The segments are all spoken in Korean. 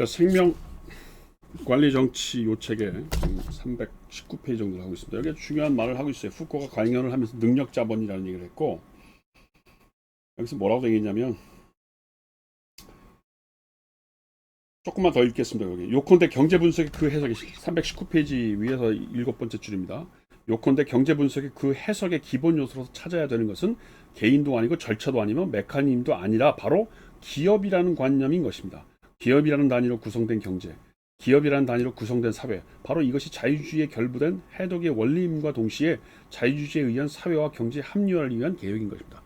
자, 생명관리 정치 요 책에 319페이지 정도를 하고 있습니다. 여기 중요한 말을 하고 있어요. 후코가 강연을 하면서 능력 자본이라는 얘기를 했고, 여기서 뭐라고 얘기했냐면, 조금만 더 읽겠습니다. 여기 요컨대 경제 분석의 그 해석이 319페이지 위에서 7번째 줄입니다. 요컨대 경제 분석의 그 해석의 기본 요소로 찾아야 되는 것은 개인도 아니고 절차도 아니며 메커니즘도 아니라 바로 기업이라는 관념인 것입니다. 기업이라는 단위로 구성된 경제, 기업이라는 단위로 구성된 사회, 바로 이것이 자유주의에 결부된 해독의 원리임과 동시에 자유주의에 의한 사회와 경제 합리화를 위한 개혁인 것입니다.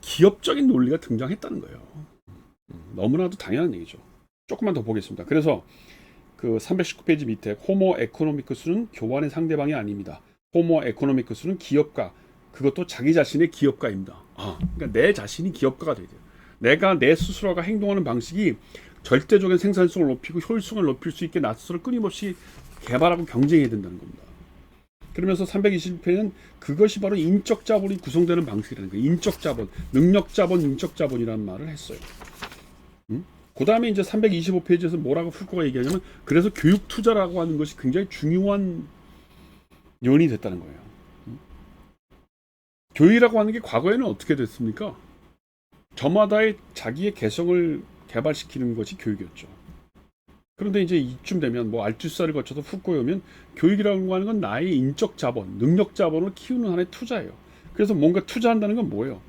기업적인 논리가 등장했다는 거예요. 너무나도 당연한 얘기죠. 조금만 더 보겠습니다. 그래서 그 319페이지 밑에 호모 에코노미크스는 교환의 상대방이 아닙니다. 호모 에코노미크스는 기업가, 그것도 자기 자신의 기업가입니다. 그러니까 내 자신이 기업가가 돼야 돼요. 내가 내 스스로가 행동하는 방식이 절대적인 생산성을 높이고 효율성을 높일 수 있게 나 스스로 끊임없이 개발하고 경쟁해야 된다는 겁니다. 그러면서 320페이지는 그것이 바로 인적 자본이 구성되는 방식이라는 거예요. 인적 자본, 능력 자본, 인적 자본이라는 말을 했어요. 그 다음에 이제 325페이지에서 뭐라고 후코가 얘기하냐면, 그래서 교육 투자라고 하는 것이 굉장히 중요한 요인이 됐다는 거예요. 교육이라고 하는 게 과거에는 어떻게 됐습니까? 저마다의 자기의 개성을 개발시키는 것이 교육이었죠. 그런데 이제 이쯤 되면 뭐 알투사를 거쳐서 후코에 오면 교육이라고 하는 건 나의 인적 자본, 능력 자본을 키우는 하나의 투자예요. 그래서 뭔가 투자한다는 건 뭐예요?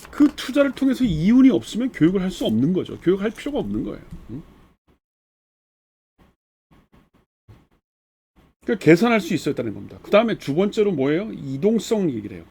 그 투자를 통해서 이윤이 없으면 교육을 할 수 없는 거죠. 교육할 필요가 없는 거예요. 그러니까 계산할 수 있었다는 겁니다. 그 다음에 두 번째로 뭐예요? 이동성 얘기를 해요.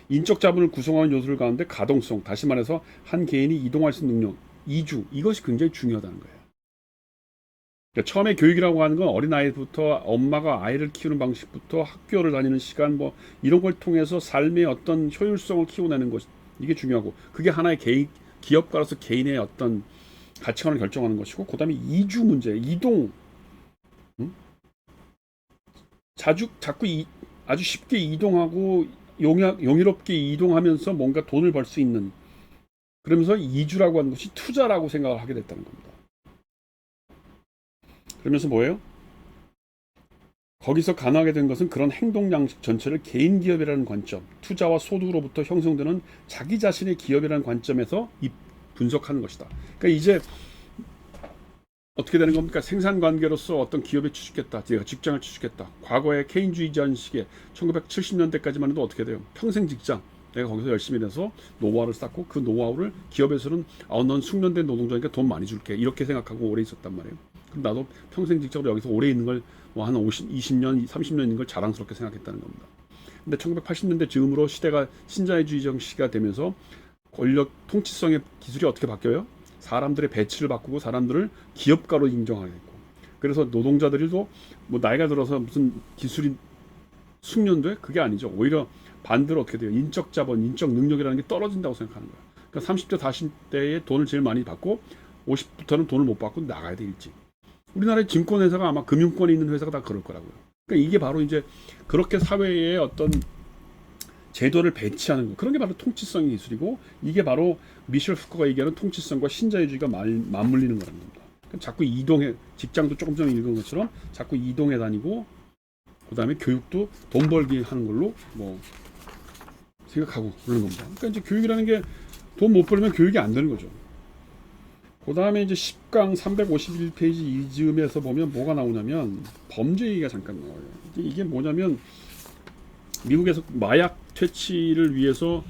인적 자본을 구성하는 요소들 가운데 가동성, 다시 말해서 한 개인이 이동할 수 있는 능력, 이주, 이것이 굉장히 중요하다는 거예요. 그러니까 처음에 교육이라고 하는 건 어린아이부터 엄마가 아이를 키우는 방식부터 학교를 다니는 시간 뭐 이런 걸 통해서 삶의 어떤 효율성을 키워내는 것, 이게 중요하고, 그게 하나의 기업가로서 개인의 어떤 가치관을 결정하는 것이고, 그 다음에 이주 문제, 이동, 자꾸 아주 쉽게 이동하고 용이롭게 이동하면서 뭔가 돈을 벌 수 있는, 그러면서 이주라고 하는 것이 투자라고 생각을 하게 됐다는 겁니다. 그러면서 뭐예요? 거기서 가능하게 된 것은 그런 행동 양식 전체를 개인 기업이라는 관점, 투자와 소득으로부터 형성되는 자기 자신의 기업이라는 관점에서 분석하는 것이다. 그러니까 이제 어떻게 되는 겁니까? 생산 관계로서 어떤 기업에 취직했다, 제가 직장을 취직했다. 과거의 케인주의자한 식의 1970년대까지만 해도 어떻게 돼요? 평생 직장, 내가 거기서 열심히 일해서 노하우를 쌓고, 그 노하우를 기업에서는 넌 숙련된 노동자니까 돈 많이 줄게, 이렇게 생각하고 오래 있었단 말이에요. 그럼 나도 평생 직장으로 여기서 오래 있는 걸 뭐 한 20년, 30년 있는 걸 자랑스럽게 생각했다는 겁니다. 근데 1980년대 즈음으로 시대가 신자유주의 시기가 되면서 권력 통치성의 기술이 어떻게 바뀌어요? 사람들의 배치를 바꾸고 사람들을 기업가로 인정하게 됐고, 그래서 노동자들도 뭐 나이가 들어서 무슨 기술이 숙련돼? 그게 아니죠. 오히려 반대로 어떻게 돼요? 인적 자본, 인적 능력이라는 게 떨어진다고 생각하는 거예요. 그러니까 30대, 40대에 돈을 제일 많이 받고 50부터는 돈을 못 받고 나가야 돼, 일찍. 우리나라의 증권회사가 아마 금융권에 있는 회사가 다 그럴 거라고요. 그러니까 이게 바로 이제 그렇게 사회의 어떤 제도를 배치하는 거, 그런 게 바로 통치성의 기술이고, 이게 바로 미셸 후코가 얘기하는 통치성과 신자유주의가 맞물리는 거라는 겁니다. 자꾸 이동해, 직장도 조금 전에 읽은 것처럼 자꾸 이동해 다니고, 그 다음에 교육도 돈 벌기 하는 걸로 뭐 생각하고 그러는 겁니다. 그러니까 이제 교육이라는 게 돈 못 벌면 교육이 안 되는 거죠. 그 다음에 이제 10강 351페이지 이즈음에서 보면 뭐가 나오냐면 범죄 얘기가 잠깐 나와요. 이게 뭐냐면 미국에서 마약 퇴치를 위해서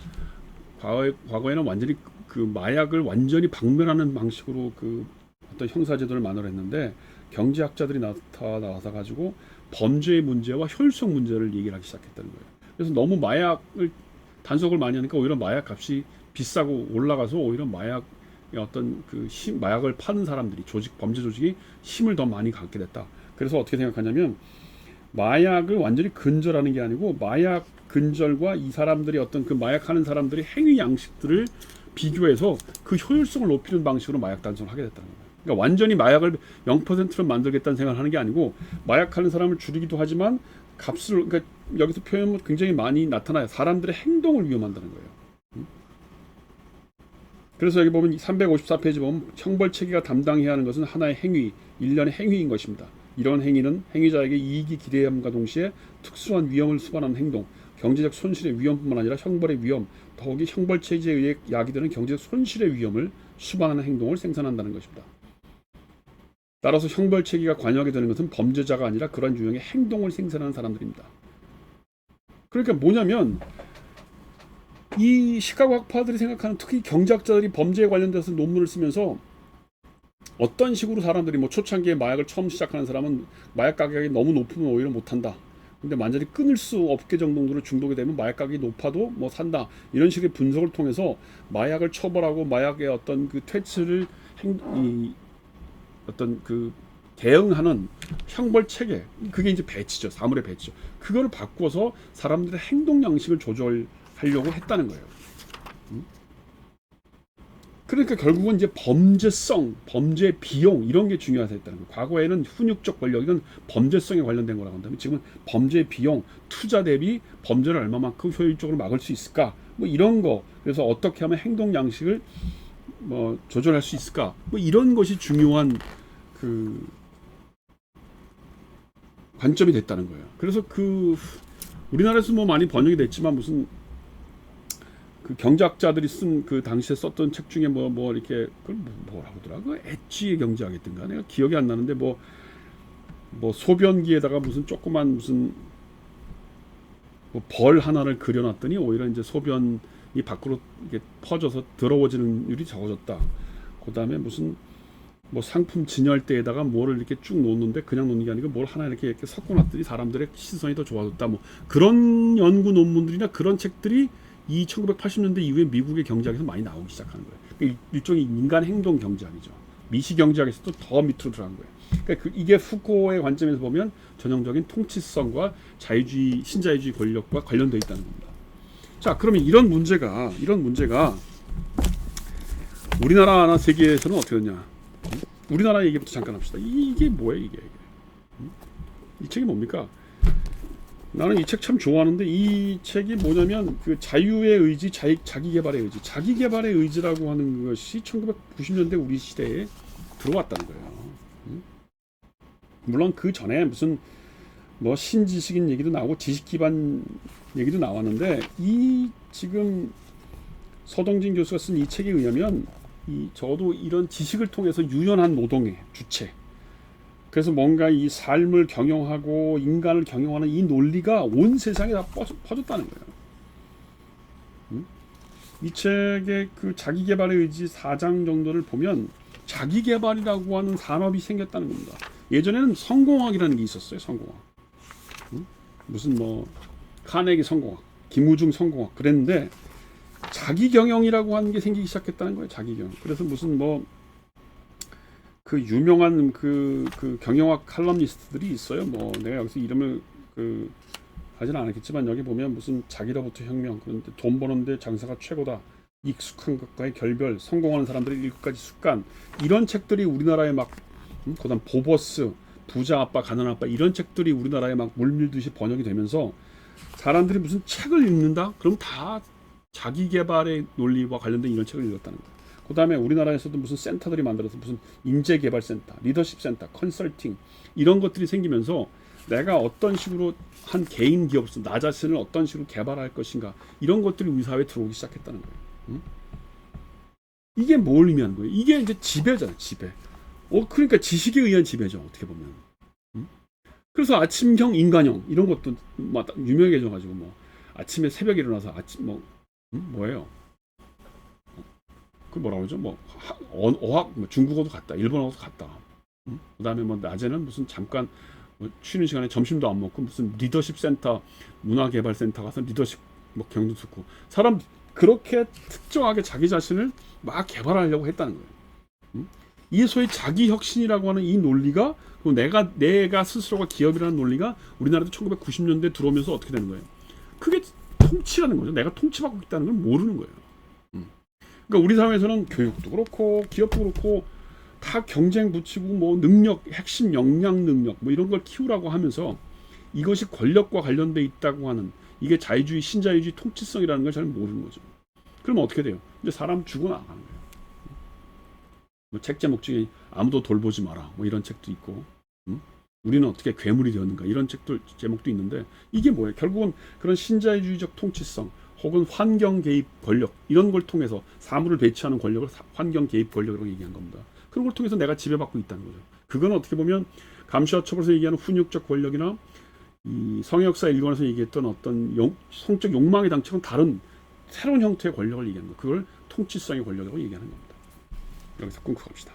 과거에는 완전히 그 마약을 완전히 박멸하는 방식으로 그 어떤 형사제도를 마련했는데, 경제학자들이 나와서 가지고 범죄의 문제와 효율성 문제를 얘기를 하기 시작했다는 거예요. 그래서 너무 마약을 단속을 많이 하니까 오히려 마약 값이 비싸고 올라가서 오히려 마약의 어떤 그 마약을 파는 사람들이 범죄 조직이 힘을 더 많이 갖게 됐다. 그래서 어떻게 생각하냐면 마약을 완전히 근절하는 게 아니고 마약 근절과 이 사람들이 어떤 그 마약하는 사람들이 행위 양식들을 비교해서 그 효율성을 높이는 방식으로 마약 단속을 하게 됐다는 거예요. 그러니까 완전히 마약을 0%로 만들겠다는 생각을 하는 게 아니고, 마약하는 사람을 줄이기도 하지만 값을, 그러니까 여기서 표현은 굉장히 많이 나타나요. 사람들의 행동을 위험한다는 거예요. 그래서 여기 보면 354페이지 보면 형벌체계가 담당해야 하는 것은 하나의 행위, 일련의 행위인 것입니다. 이런 행위는 행위자에게 이익이 기대함과 동시에 특수한 위험을 수반하는 행동, 경제적 손실의 위험뿐만 아니라 형벌의 위험, 더욱이 형벌체제에 의해 야기되는 경제적 손실의 위험을 수반하는 행동을 생산한다는 것입니다. 따라서 형벌체계가 관여하게 되는 것은 범죄자가 아니라 그러한 유형의 행동을 생산하는 사람들입니다. 그러니까 뭐냐면 이 시카고 학파들이 생각하는, 특히 경제학자들이 범죄에 관련돼서 논문을 쓰면서 어떤 식으로 사람들이 뭐 초창기에 마약을 처음 시작하는 사람은 마약 가격이 너무 높으면 오히려 못한다. 근데 완전히 끊을 수 없게 정도로 중독이 되면 마약 가격이 높아도 뭐 산다. 이런 식의 분석을 통해서 마약을 처벌하고 마약의 어떤 그 퇴치를 어떤 그 대응하는 형벌 체계, 그게 이제 배치죠. 사물의 배치죠. 그거를 바꿔서 사람들의 행동 양식을 조절하려고 했다는 거예요. 그러니까 결국은 이제 범죄성, 범죄 비용 이런 게 중요하다는 거예요. 과거에는 훈육적 권력, 이건 범죄성에 관련된 거라고 한다면 지금은 범죄 비용, 투자 대비 범죄를 얼마만큼 효율적으로 막을 수 있을까? 뭐 이런 거. 그래서 어떻게 하면 행동 양식을 뭐 조절할 수 있을까? 뭐 이런 것이 중요한 그 관점이 됐다는 거예요. 그래서 그 우리나라에서 뭐 많이 번역이 됐지만 무슨 그 경제학자들이 쓴 그 당시에 썼던 책 중에 뭐 이렇게 그걸 뭐라고 하더라? 그 엣지의 경제학이었던가 내가 기억이 안 나는데 뭐 소변기에다가 무슨 조그만 무슨 뭐 벌 하나를 그려놨더니 오히려 이제 소변이 밖으로 이게 퍼져서 더러워지는 율이 적어졌다. 그 다음에 무슨 뭐 상품 진열대에다가 뭐를 이렇게 쭉 놓는데 그냥 놓는 게 아니고 뭘 하나 이렇게 섞어놨더니 사람들의 시선이 더 좋아졌다. 뭐 그런 연구 논문들이나 그런 책들이 이 1980년대 이후에 미국의 경제학에서 많이 나오기 시작하는 거예요. 그러니까 일종의 인간 행동 경제학이죠. 미시 경제학에서도 더 밑으로 들어간 거예요. 그러니까 이게 후코의 관점에서 보면 전형적인 통치성과 자유주의, 신자유주의 권력과 관련되어 있다는 겁니다. 자, 그러면 이런 문제가 우리나라나 세계에서는 어떻게 되냐? 우리나라 얘기부터 잠깐 합시다. 이게 뭐예요, 이게? 이 책이 뭡니까? 나는 이 책 참 좋아하는데 이 책이 뭐냐면 그 자유의 의지, 자기 개발의 의지, 자기 개발의 의지라고 하는 것이 1990년대 우리 시대에 들어왔다는 거예요. 물론 그 전에 무슨 뭐 신지식인 얘기도 나오고 지식 기반 얘기도 나왔는데 이 지금 서동진 교수가 쓴 이 책에 의하면 저도 이런 지식을 통해서 유연한 노동의 주체, 그래서 뭔가 이 삶을 경영하고 인간을 경영하는 이 논리가 온 세상에 다 퍼졌다는 거예요. 이 책의 그 자기개발의 의지 4장 정도를 보면 자기개발이라고 하는 산업이 생겼다는 겁니다. 예전에는 성공학이라는 게 있었어요. 성공학. 무슨 뭐 카네기 성공학, 김우중 성공학 그랬는데 자기경영이라고 하는 게 생기기 시작했다는 거예요. 자기경영. 그래서 무슨 뭐 그 유명한 그 경영학 칼럼니스트들이 있어요. 뭐 내가 여기서 이름을 하지는 않았겠지만 여기 보면 무슨 자기로부터 혁명, 그런데 돈 버는데 장사가 최고다, 익숙한 것과의 결별, 성공하는 사람들의 7가지 습관, 이런 책들이 우리나라에 막 그다음 보버스, 부자 아빠, 가난한 아빠, 이런 책들이 우리나라에 막 물밀듯이 번역이 되면서 사람들이 무슨 책을 읽는다? 그럼 다 자기개발의 논리와 관련된 이런 책을 읽었다는 거예요. 그 다음에 우리나라에서도 무슨 센터들이 만들어서 무슨 인재개발센터, 리더십센터, 컨설팅 이런 것들이 생기면서 내가 어떤 식으로 한 개인 기업으로서 나 자신을 어떤 식으로 개발할 것인가, 이런 것들이 우리 사회에 들어오기 시작했다는 거예요. 이게 뭘 의미하는 거예요? 이게 이제 지배잖아요. 지배. 그러니까 지식에 의한 지배죠. 어떻게 보면. 그래서 아침형, 인간형 이런 것도 유명해져가지고 뭐 아침에 새벽에 일어나서 아침 뭐예요? 그 뭐라고 그러죠? 뭐 어학, 뭐 중국어도 갔다, 일본어도 갔다. 그다음에 뭐 낮에는 무슨 잠깐 쉬는 시간에 점심도 안 먹고 무슨 리더십 센터, 문화개발 센터 가서 리더십 뭐 경도 듣고, 사람 그렇게 특정하게 자기 자신을 막 개발하려고 했다는 거예요. 이 소위 자기 혁신이라고 하는 이 논리가, 내가 스스로가 기업이라는 논리가 우리나라도 1990년대 들어오면서 어떻게 되는 거예요? 그게 통치라는 거죠. 내가 통치받고 있다는 걸 모르는 거예요. 그러니까 우리 사회에서는 교육도 그렇고 기업도 그렇고 다 경쟁 붙이고 뭐 능력, 핵심 역량 능력 뭐 이런 걸 키우라고 하면서 이것이 권력과 관련돼 있다고 하는, 이게 자유주의, 신자유주의 통치성이라는 걸 잘 모르는 거죠. 그러면 어떻게 돼요? 이제 사람 죽어나가는 거예요. 뭐 책 제목 중에 아무도 돌보지 마라 뭐 이런 책도 있고, 우리는 어떻게 괴물이 되었는가 이런 책들 제목도 있는데, 이게 뭐예요? 결국은 그런 신자유주의적 통치성 혹은 환경 개입 권력 이런 걸 통해서 사물을 배치하는 권력을 환경 개입 권력이라고 얘기한 겁니다. 그런 걸 통해서 내가 지배받고 있다는 거죠. 그건 어떻게 보면 감시와 처벌에서 얘기하는 훈육적 권력이나 이 성역사 일권에서 얘기했던 어떤 성적 욕망의 당착은 다른 새로운 형태의 권력을 얘기하는 거. 그걸 통치성의 권력이라고 얘기하는 겁니다. 여기서 끊고 갑시다.